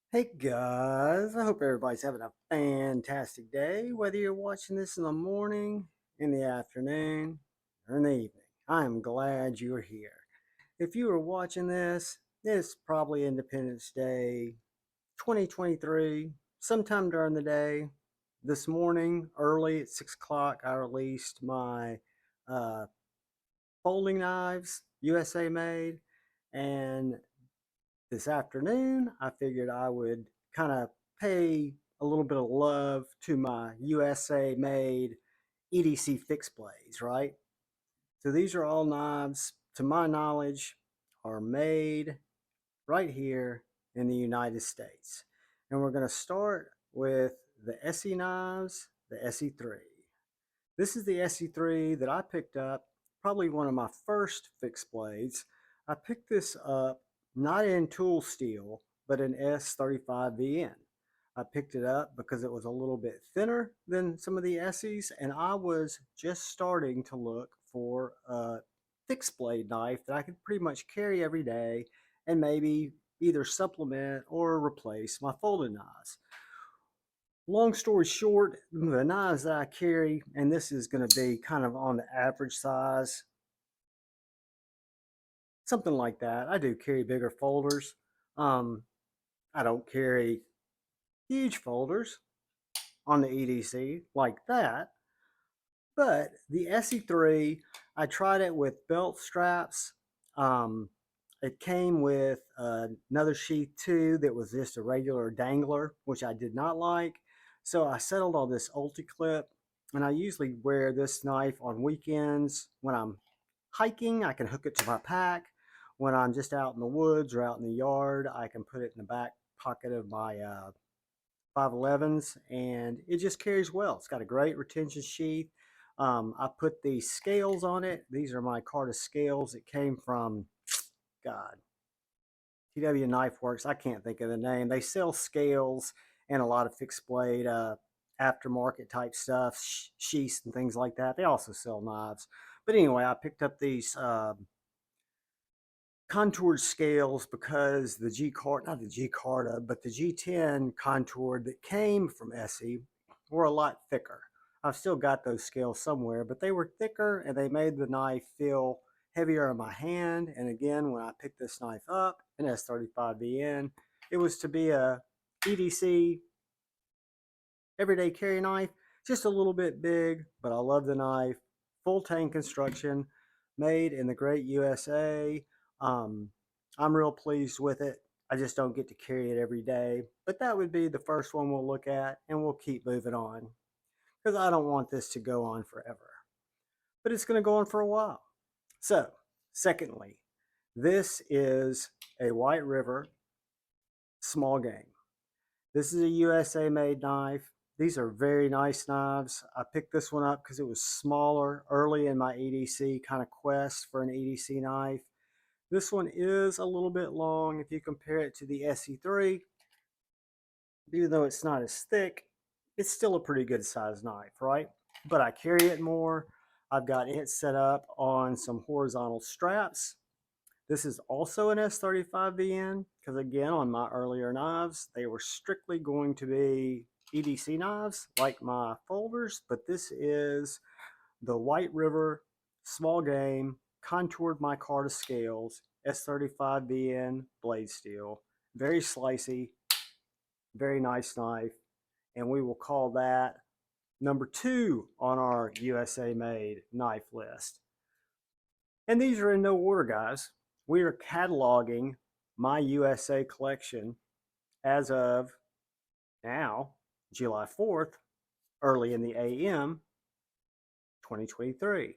Hey guys, I hope everybody's having a fantastic day, whether you're watching this in the morning, in the afternoon, or in the evening. I'm glad you're here. If you are watching this, it's probably Independence Day 2023, sometime during the day. This morning, early at 6 o'clock, I released my uh, folding knives, USA made, and this afternoon, I figured I would kind of pay a little bit of love to my USA made EDC fixed blades, right? So these are all knives, to my knowledge, are made right here in the United States. And we're going to start with the SE knives, the SE3. This is the SE3 that I picked up, probably one of my first fixed blades. I picked this up not in tool steel, but in S35VN. I picked it up because it was a little bit thinner than some of the SEs, and I was just starting to look for a fixed blade knife that I could pretty much carry every day and maybe either supplement or replace my folding knives. Long story short, the knives that I carry, and this is going to be kind of on the average size, something like that. I do carry bigger folders. Um, I don't carry huge folders on the EDC like that, but the SE3, I tried it with belt straps. Um, it came with another sheath too that was just a regular dangler, which I did not like. So I settled on this Ulti-Clip, and I usually wear this knife on weekends. When I'm hiking, I can hook it to my pack. When I'm just out in the woods or out in the yard, I can put it in the back pocket of my 511s, and it just carries well. It's got a great retention sheath. I put these scales on it. These are my Carta scales. It came from, God, TW Knife Works. I can't think of the name. They sell scales and a lot of fixed blade aftermarket type stuff, sheaths and things like that. They also sell knives. But anyway, I picked up these contoured scales because the G card, not the G Carta, but the G10 contoured that came from Essie were a lot thicker. I've still got those scales somewhere, but they were thicker and they made the knife feel heavier in my hand. And again, when I picked this knife up, an S35VN, it was to be a EDC everyday carry knife, just a little bit big, but I love the knife. Full tang construction, made in the great USA. Um, I'm real pleased with it. I just don't get to carry it every day, but that would be the first one we'll look at, and we'll keep moving on because I don't want this to go on forever. But it's going to go on for a while. So, secondly, this is a White River small game. This is a USA made knife. These are very nice knives. I picked this one up because it was smaller early in my EDC kind of quest for an EDC knife. This one is a little bit long if you compare it to the SE3. Even though it's not as thick, it's still a pretty good size knife, right? But I carry it more. I've got it set up on some horizontal straps. This is also an S35VN because again, on my earlier knives, they were strictly going to be EDC knives like my folders, but this is the White River small game contoured micarta scales S35VN blade steel. Very slicey, very nice knife, and we will call that number 2 on our USA made knife list. And these are in no order, guys. We are cataloging my USA collection as of now, July 4th, early in the AM, 2023.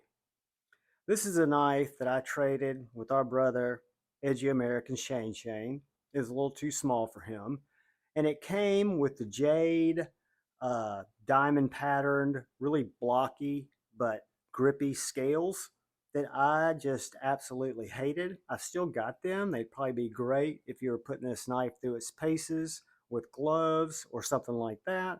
This is a knife that I traded with our brother, Edgy American Shane Shane. It was a little too small for him. And it came with the jade, diamond patterned, really blocky but grippy scales that I just absolutely hated. I've still got them. They'd probably be great if you were putting this knife through its paces with gloves or something like that.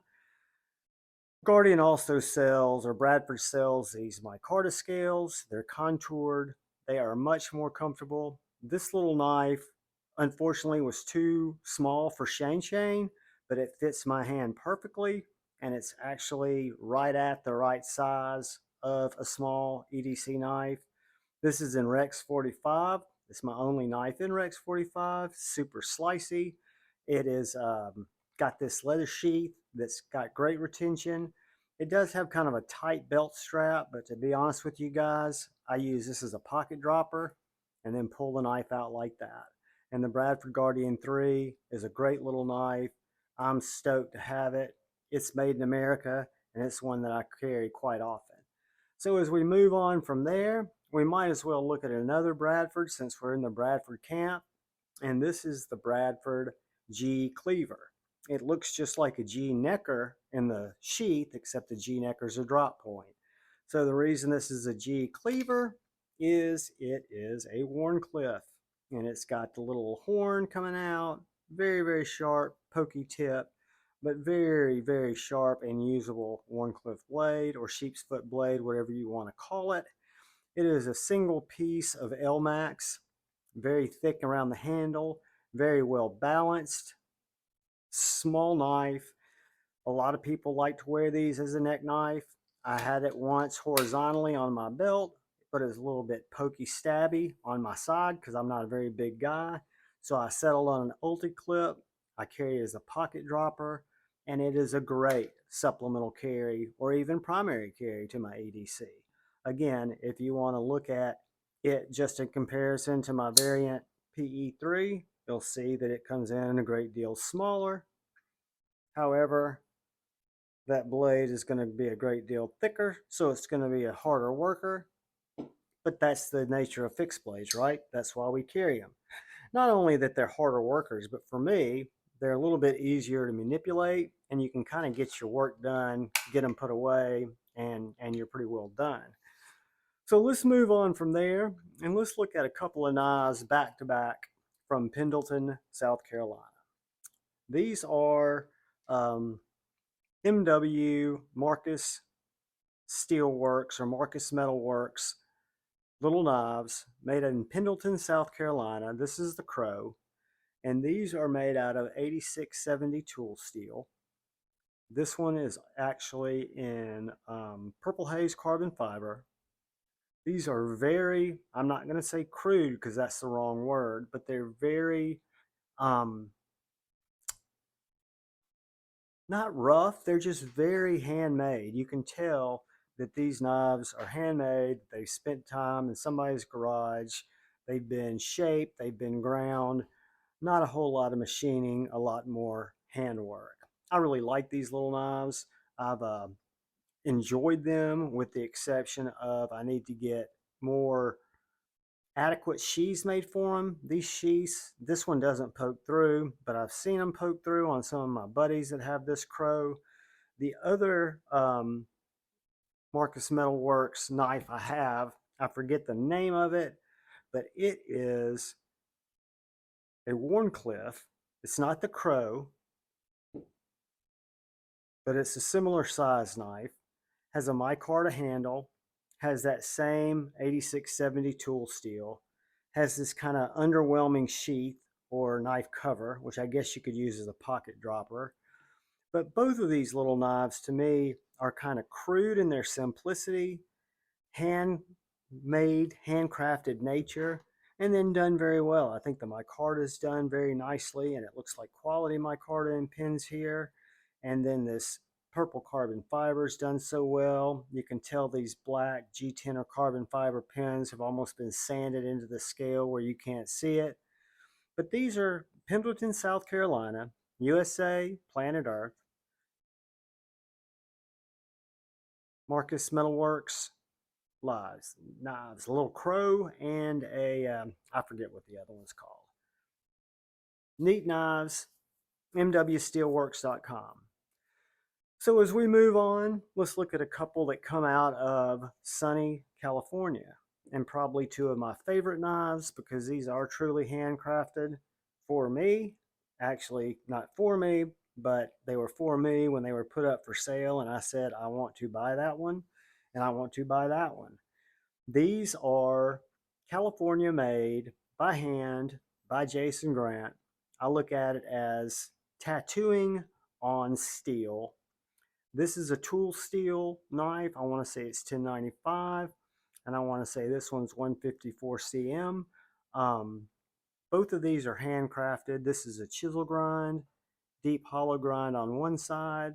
Guardian also sells, or Bradford sells, these micarta scales. They're contoured. They are much more comfortable. This little knife, unfortunately was too small for Shane, but it fits my hand perfectly, and it's actually right at the right size of a small EDC knife. This is in Rex 45. It's my only knife in Rex 45. Super slicey. It is got this leather sheath that's got great retention. It does have kind of a tight belt strap, but to be honest with you guys, I use this as a pocket dropper and then pull the knife out like that. And the Bradford Guardian 3 is a great little knife. I'm stoked to have it. It's made in America, and it's one that I carry quite often. So as we move on from there, we might as well look at another Bradford since we're in the Bradford camp. And this is the Bradford G Cleaver. It looks just like a G Necker in the sheath, except the G Necker is a drop point. So the reason this is a G Cleaver is it is a Wharncliffe, and it's got the little horn coming out, very, very sharp, pokey tip, but very, very sharp and usable Wharncliffe blade or sheep's foot blade, whatever you want to call it. It is a single piece of L-Max, very thick around the handle, very well balanced, small knife. A lot of people like to wear these as a neck knife. I had it once horizontally on my belt, but it was a little bit pokey stabby on my side because I'm not a very big guy. So I settled on an ulti clip. I carry it as a pocket dropper, and it is a great supplemental carry or even primary carry to my EDC. Again, if you want to look at it just in comparison to my variant PE3, you'll see that it comes in a great deal smaller. However, that blade is going to be a great deal thicker, so it's going to be a harder worker. But that's the nature of fixed blades, right? That's why we carry them. Not only that they're harder workers, but for me, they're a little bit easier to manipulate, and you can kind of get your work done, get them put away, and you're pretty well done. So let's move on from there, and let's look at a couple of knives back to back from Pendleton, South Carolina. These are MW Marcus Steelworks or Marcus Metalworks little knives made in Pendleton, South Carolina. This is the Crow, and these are made out of 8670 tool steel. This one is actually in Purple Haze carbon fiber. These are very, I'm not going to say crude because that's the wrong word, but they're very, not rough, they're just very handmade. You can tell that these knives are handmade. They spent time in somebody's garage. They've been shaped, they've been ground. Not a whole lot of machining, a lot more handwork. I really like these little knives. I've enjoyed them with the exception of I need to get more adequate sheaths made for them. These sheaths, this one doesn't poke through, but I've seen them poke through on some of my buddies that have this Crow. The other Marcus Metalworks knife I have, I forget the name of it, but it is a Wharncliffe. It's not the Crow, but it's a similar size knife. Has a micarta handle, has that same 8670 tool steel, has this kind of underwhelming sheath or knife cover, which I guess you could use as a pocket dropper. But both of these little knives to me are kind of crude in their simplicity, handmade, handcrafted nature, and then done very well. I think the micarta is done very nicely, and it looks like quality micarta and pins here. And then this purple carbon fiber is done so well. You can tell these black G10 or carbon fiber pins have almost been sanded into the scale where you can't see it. But these are Pendleton, South Carolina, USA, planet Earth. Marcus Metalworks knives, a little Crow and a I forget what the other one's called. Neat knives, mwsteelworks.com. So as we move on, let's look at a couple that come out of sunny California, and probably two of my favorite knives because these are truly handcrafted for me. Actually, not for me, but they were for me when they were put up for sale, and I said, I want to buy that one, and I want to buy that one. These are California made by hand by Jason Grant. I look at it as tattooing on steel. This is a tool steel knife. I want to say it's 1095, and I want to say this one's 154 cm. Both of these are handcrafted. This is a chisel grind, deep hollow grind on one side,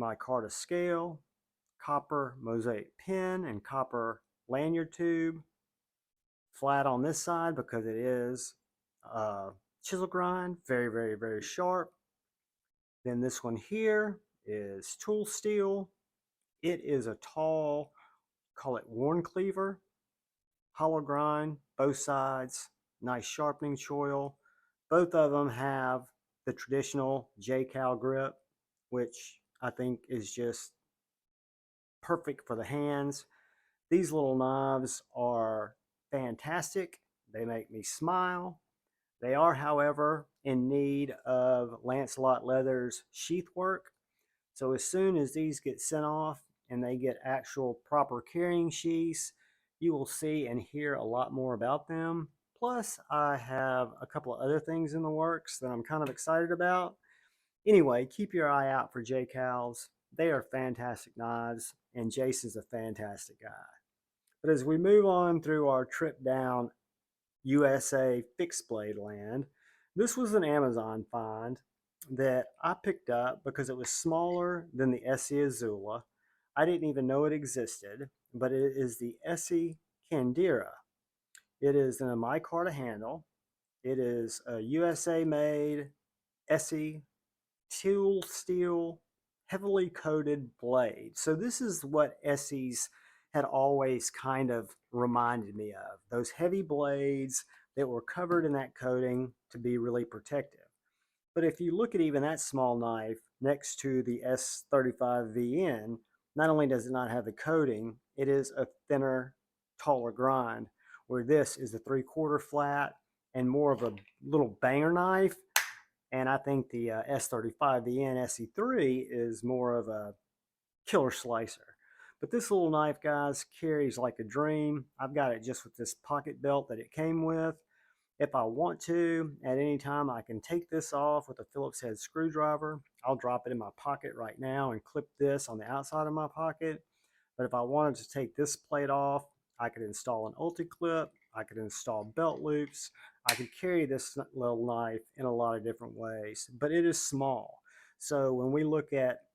micarta scale, copper mosaic pin, and copper lanyard tube. Flat on this side because it is chisel grind, very, very, very sharp. Then this one here is tool steel. It is a tall, call it worn cleaver, hollow grind, both sides, nice sharpening choil. Both of them have the traditional J-Cal grip, which I think is just perfect for the hands. These little knives are fantastic. They make me smile. They are, however, in need of Lancelot Leather's sheath work. So as soon as these get sent off and they get actual proper carrying sheaths, you will see and hear a lot more about them. Plus, I have a couple of other things in the works that I'm kind of excited about. Anyway, keep your eye out for J-Cals. They are fantastic knives, and Jason's a fantastic guy. But as we move on through our trip down USA fixed blade land, this was an Amazon find that I picked up because it was smaller than the Essie Azula. I didn't even know it existed, but it is the Essie Candira. It is in a micarta handle. It is a USA made Essie tool steel heavily coated blade. So this is what Essie's had always kind of reminded me of. Those heavy blades that were covered in that coating to be really protective. But if you look at even that small knife next to the S35VN, not only does it not have the coating, it is a thinner, taller grind, where this is a 3/4 flat and more of a little banger knife. And I think the S35VN SE3 is more of a killer slicer. But this little knife, guys, carries like a dream. I've got it just with this pocket belt that it came with. If I want to, at any time, I can take this off with a Phillips head screwdriver. I'll drop it in my pocket right now and clip this on the outside of my pocket. But if I wanted to take this plate off, I could install an ulti-clip, I could install belt loops, I could carry this little knife in a lot of different ways, but it is small. So when we look at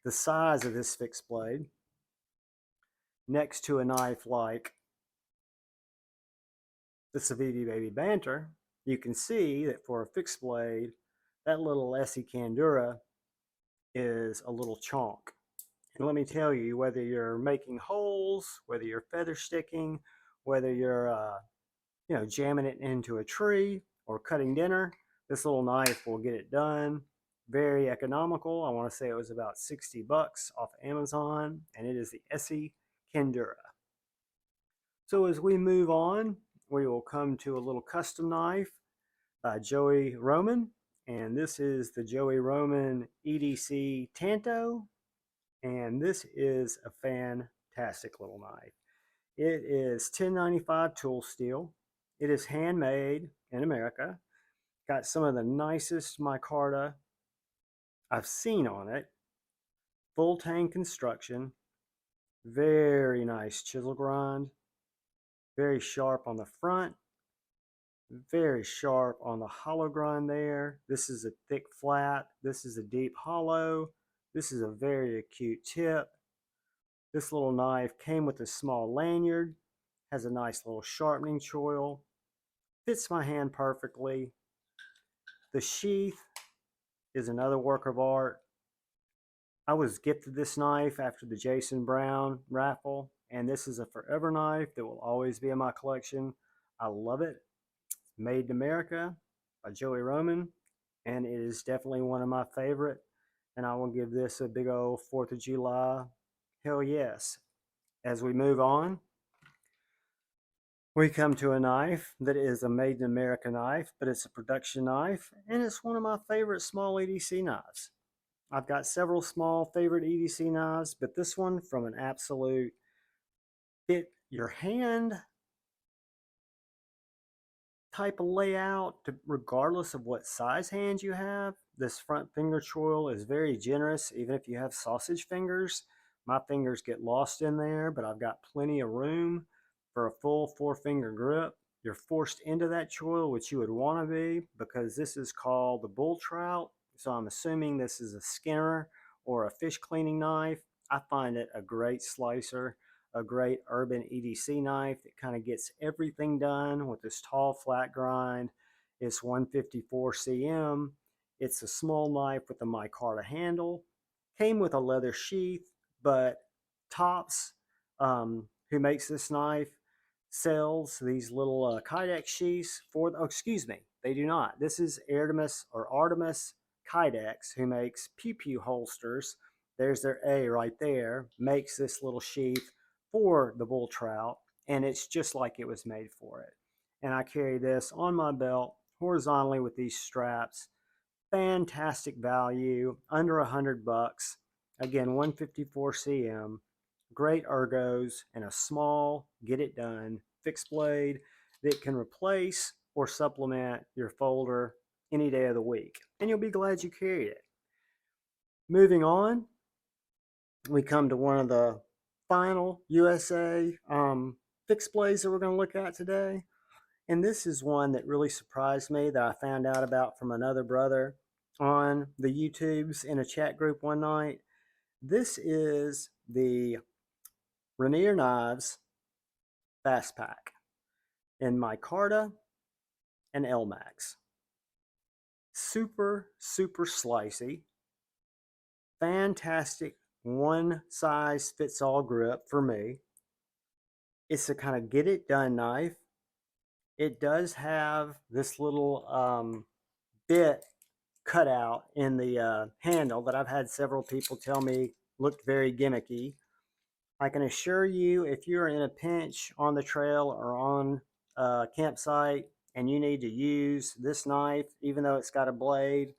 the size of this fixed blade next to a knife like the Saviti Baby Banter, you can see that for a fixed blade, that little Essie Candura is a little chonk. And let me tell you, whether you're making holes, whether you're feather sticking, whether you're jamming it into a tree or cutting dinner, this little knife will get it done. Very economical. I want to say it was about 60 bucks off Amazon, and it is the Essie Candura. So as we move on, we will come to a little custom knife by Joey Roman, and this is the Joey Roman EDC Tanto, and this is a fantastic little knife. It is 1095 tool steel. It is handmade in America. Got some of the nicest micarta I've seen on it. Full tang construction. Very nice chisel grind. Very sharp on the front. Very sharp on the hollow grind there. This is a thick flat. This is a deep hollow. This is a very acute tip. This little knife came with a small lanyard. Has a nice little sharpening choil. Fits my hand perfectly. The sheath is another work of art. I was gifted this knife after the Jason Brown raffle, and this is a forever knife that will always be in my collection. I love it. It's made in America by Joey Roman, and it is definitely one of my favorite. And I will give this a big old 4th of July hell yes. As we move on, we come to a knife that is a made in America knife, but it's a production knife, and it's one of my favorite small EDC knives. I've got several small favorite EDC knives, but this one, from an absolute fit your hand type of layout, regardless of what size hands you have. This front finger choil is very generous, even if you have sausage fingers. My fingers get lost in there, but I've got plenty of room for a full 4-finger grip. You're forced into that choil, which you would want to be, because this is called the bull trout. So I'm assuming this is a skinner or a fish cleaning knife. I find it a great slicer, a great urban EDC knife that kind of gets everything done with this tall flat grind. It's 154 cm. It's a small knife with a micarta handle. Came with a leather sheath, but Tops, who makes this knife, sells these little Kydex sheaths for, oh, excuse me, they do not. This is Artemis Kydex, who makes pew pew holsters. There's their A right there, makes this little sheath for the bull trout, and it's just like it was made for it. And I carry this on my belt horizontally with these straps. Fantastic value, under $100. Again, 154 cm, great ergos, and a small, get it done fixed blade that can replace or supplement your folder any day of the week. And you'll be glad you carried it. Moving on, we come to one of the final USA fixed blades that we're going to look at today. And this is one that really surprised me that I found out about from another brother on the YouTubes in a chat group one night. This is the Rainier Knives Fast Pack in micarta and Elmax. Super, super slicey. Fantastic one size fits all grip for me. It's a kind of get it done knife. It does have this little bit cut out in the handle that I've had several people tell me looked very gimmicky. I can assure you, if you're in a pinch on the trail or on a campsite and you need to use this knife, even though it's got a blade,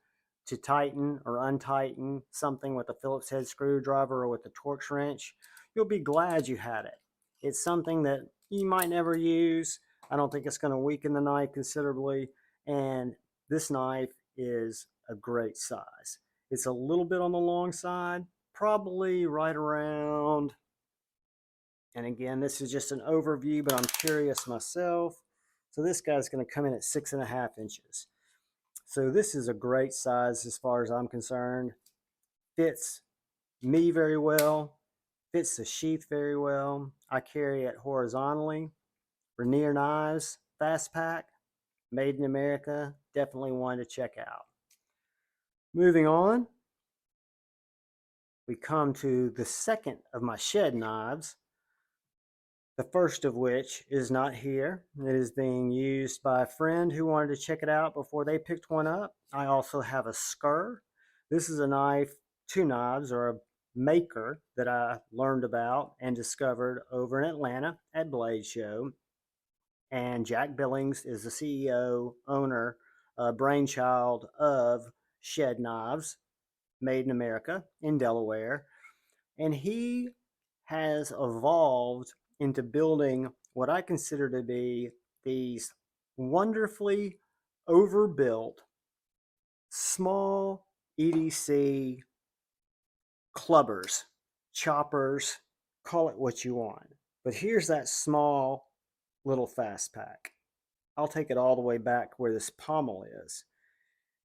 to tighten or untighten something with a Phillips head screwdriver or with a Torx wrench, you'll be glad you had it. It's something that you might never use. I don't think it's going to weaken the knife considerably, and this knife is a great size. It's a little bit on the long side, probably right around, and again, this is just an overview, but I'm curious myself. So this guy's going to come in at 6.5 inches. So this is a great size as far as I'm concerned. Fits me very well, fits the sheath very well. I carry it horizontally. Rainier Knives Fast Pack, made in America, definitely one to check out. Moving on, we come to the second of my shed knives, the first of which is not here. It is being used by a friend who wanted to check it out before they picked one up. I also have a Skur. This is a knife, two knives, or a maker that I learned about and discovered over in Atlanta at Blade Show. And Jack Billings is the CEO, owner, brainchild of Shed Knives, made in America in Delaware. And he has evolved into building what I consider to be these wonderfully overbuilt small EDC clubbers, choppers, call it what you want. But here's that small little fast pack. I'll take it all the way back where this pommel is.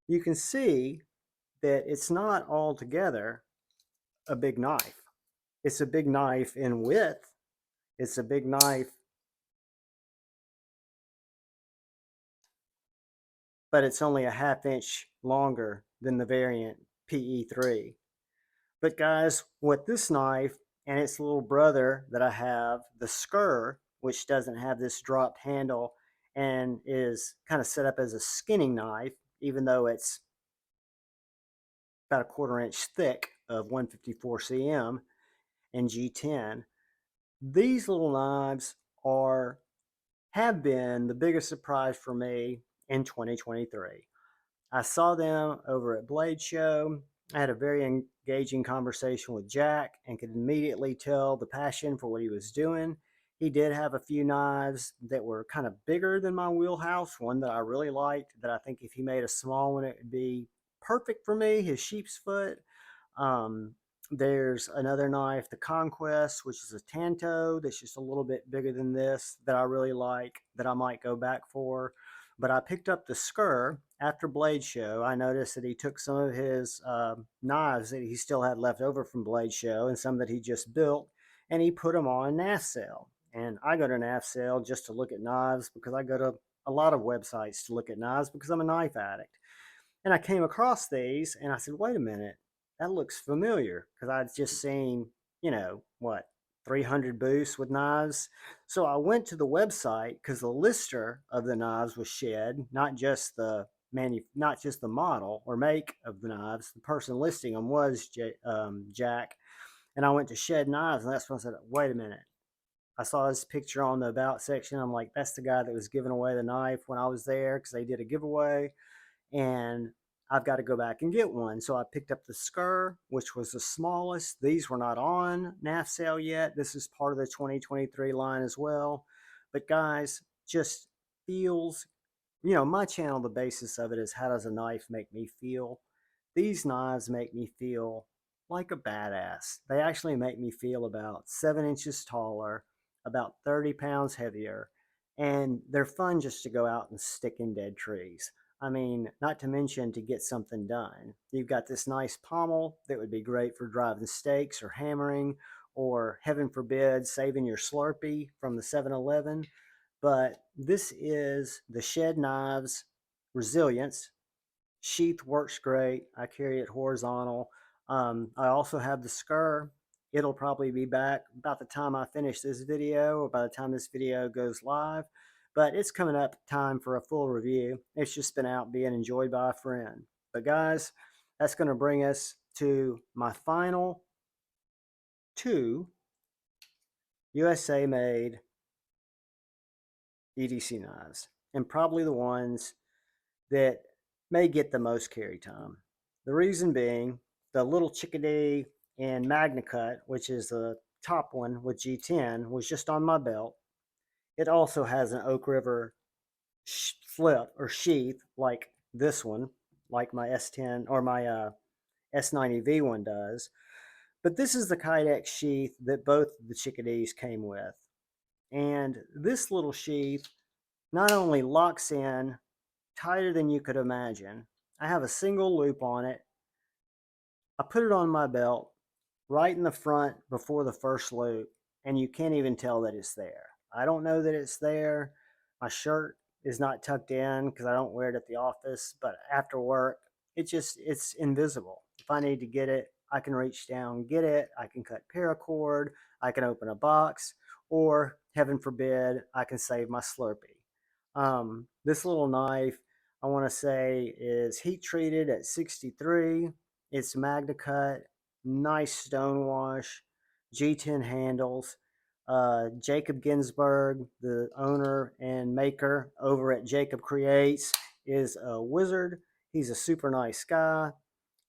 You can see that it's not altogether a big knife. It's a big knife in width. It's a big knife, but it's only a 1/2 inch longer than the variant PE3. But guys, what this knife and its little brother that I have, the Skur, which doesn't have this dropped handle and is kind of set up as a skinning knife, even though it's about a 1/4 inch thick of 154 cm and G10. These little knives have been the biggest surprise for me in 2023. I saw them over at Blade Show. I had a very engaging conversation with Jack and could immediately tell the passion for what he was doing. He did have a few knives that were kind of bigger than my wheelhouse. One that I really liked that I think if he made a small one, it would be perfect for me, his sheep's foot. Um, there's another knife, the Conquest, which is a Tanto that's just a little bit bigger than this that I really like that I might go back for. But I picked up the Skur after Blade Show. I noticed that he took some of his knives that he still had left over from Blade Show and some that he just built, and he put them on NAF sale. And I go to NAF sale just to look at knives because I go to a lot of websites to look at knives because I'm a knife addict. And I came across these and I said, wait a minute, that looks familiar because I'd just seen, what, 300 booths with knives. So I went to the website because the lister of the knives was Shed, not just the model or make of the knives. The person listing them was Jack. And I went to Shed Knives, and that's when I said, wait a minute. I saw his picture on the about section. I'm like, that's the guy that was giving away the knife when I was there because they did a giveaway, and I've got to go back and get one. So I picked up the Skur, which was the smallest. These were not on NAF sale yet. This is part of the 2023 line as well. But guys, just feels, my channel, the basis of it is how does a knife make me feel? These knives make me feel like a badass. They actually make me feel about 7 inches taller, about 30 pounds heavier, and they're fun just to go out and stick in dead trees. I mean, not to mention to get something done. You've got this nice pommel that would be great for driving stakes or hammering, or heaven forbid, saving your Slurpee from the 7-Eleven. But this is the Shed Knives Resilience. Sheath works great. I carry it horizontal. I also have the Skur. It'll probably be back about the time I finish this video or by the time this video goes live. But it's coming up time for a full review. It's just been out being enjoyed by a friend. But guys, that's going to bring us to my final two USA made EDC knives, and probably the ones that may get the most carry time. The reason being the little Chickadee and Magna Cut, which is the top one with G10, was just on my belt. It also has an Oak River flip or sheath like this one, like my S10 or my S90V one does. But this is the Kydex sheath that both the Chickadees came with. And this little sheath not only locks in tighter than you could imagine. I have a single loop on it. I put it on my belt right in the front before the first loop, and you can't even tell that it's there. I don't know that it's there. My shirt is not tucked in because I don't wear it at the office, but after work, it's invisible. If I need to get it, I can reach down, get it. I can cut paracord. I can open a box, or heaven forbid, I can save my Slurpee. This little knife, I want to say, is heat treated at 63. It's Magna Cut, nice stone wash, G10 handles. Jacob Ginsberg, the owner and maker over at Jacob Creates, is a wizard. He's a super nice guy.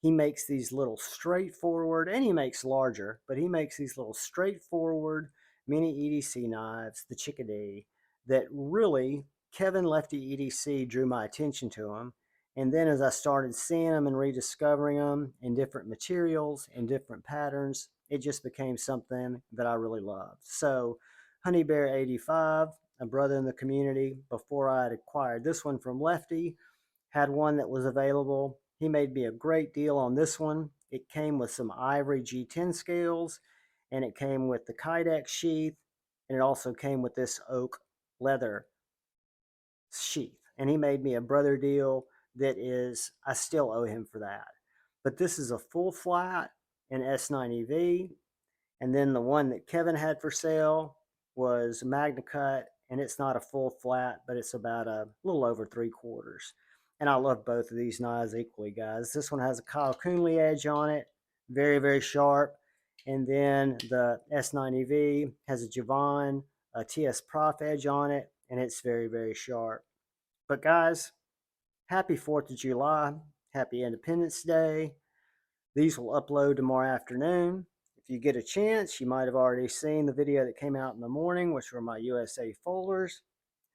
He makes these little straightforward, and he makes larger, but he makes these little straightforward mini EDC knives, the Chickadee, that really Kevin Lefty EDC drew my attention to them. And then as I started seeing them and rediscovering them in different materials and different patterns, it just became something that I really loved. So Honey Bear 85, a brother in the community, before I had acquired this one from Lefty, had one that was available. He made me a great deal on this one. It came with some ivory G10 scales, and it came with the Kydex sheath, and it also came with this oak leather sheath. And he made me a brother deal that is, I still owe him for that. But this is a full flat in S90V. And then the one that Kevin had for sale was Magna Cut, and it's not a full flat, but it's about a little over 3/4. And I love both of these knives equally, guys. This one has a Kyle Coonley edge on it, very, very sharp. And then the S90V has a Javon, a TS Prof edge on it, and it's very, very sharp. But guys, happy 4th of July. Happy Independence Day. These will upload tomorrow afternoon. If If you get a chance, you might have already seen the video that came out in the morning, which were my USA folders.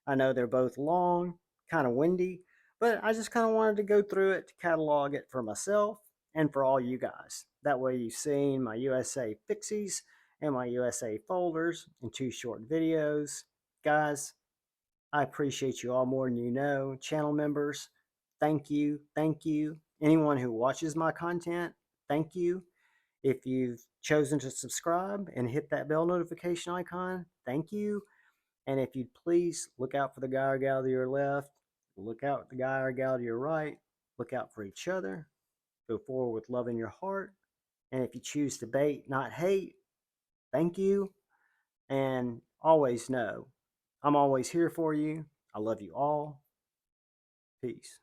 I know they're both long, kind of windy, but I just kind of wanted to go through it to catalog it for myself and for all you guys. That way you've seen my USA fixies and my USA folders in 2 short videos. Guys, I appreciate you all more than you know. Channel members, thank you. Thank you. Anyone who watches my content, thank you. If you've chosen to subscribe and hit that bell notification icon, thank you. And if you'd please look out for the guy or gal to your left, look out for the guy or gal to your right, look out for each other, go forward with love in your heart. And if you choose to bait, not hate, thank you. And always know I'm always here for you. I love you all. Peace.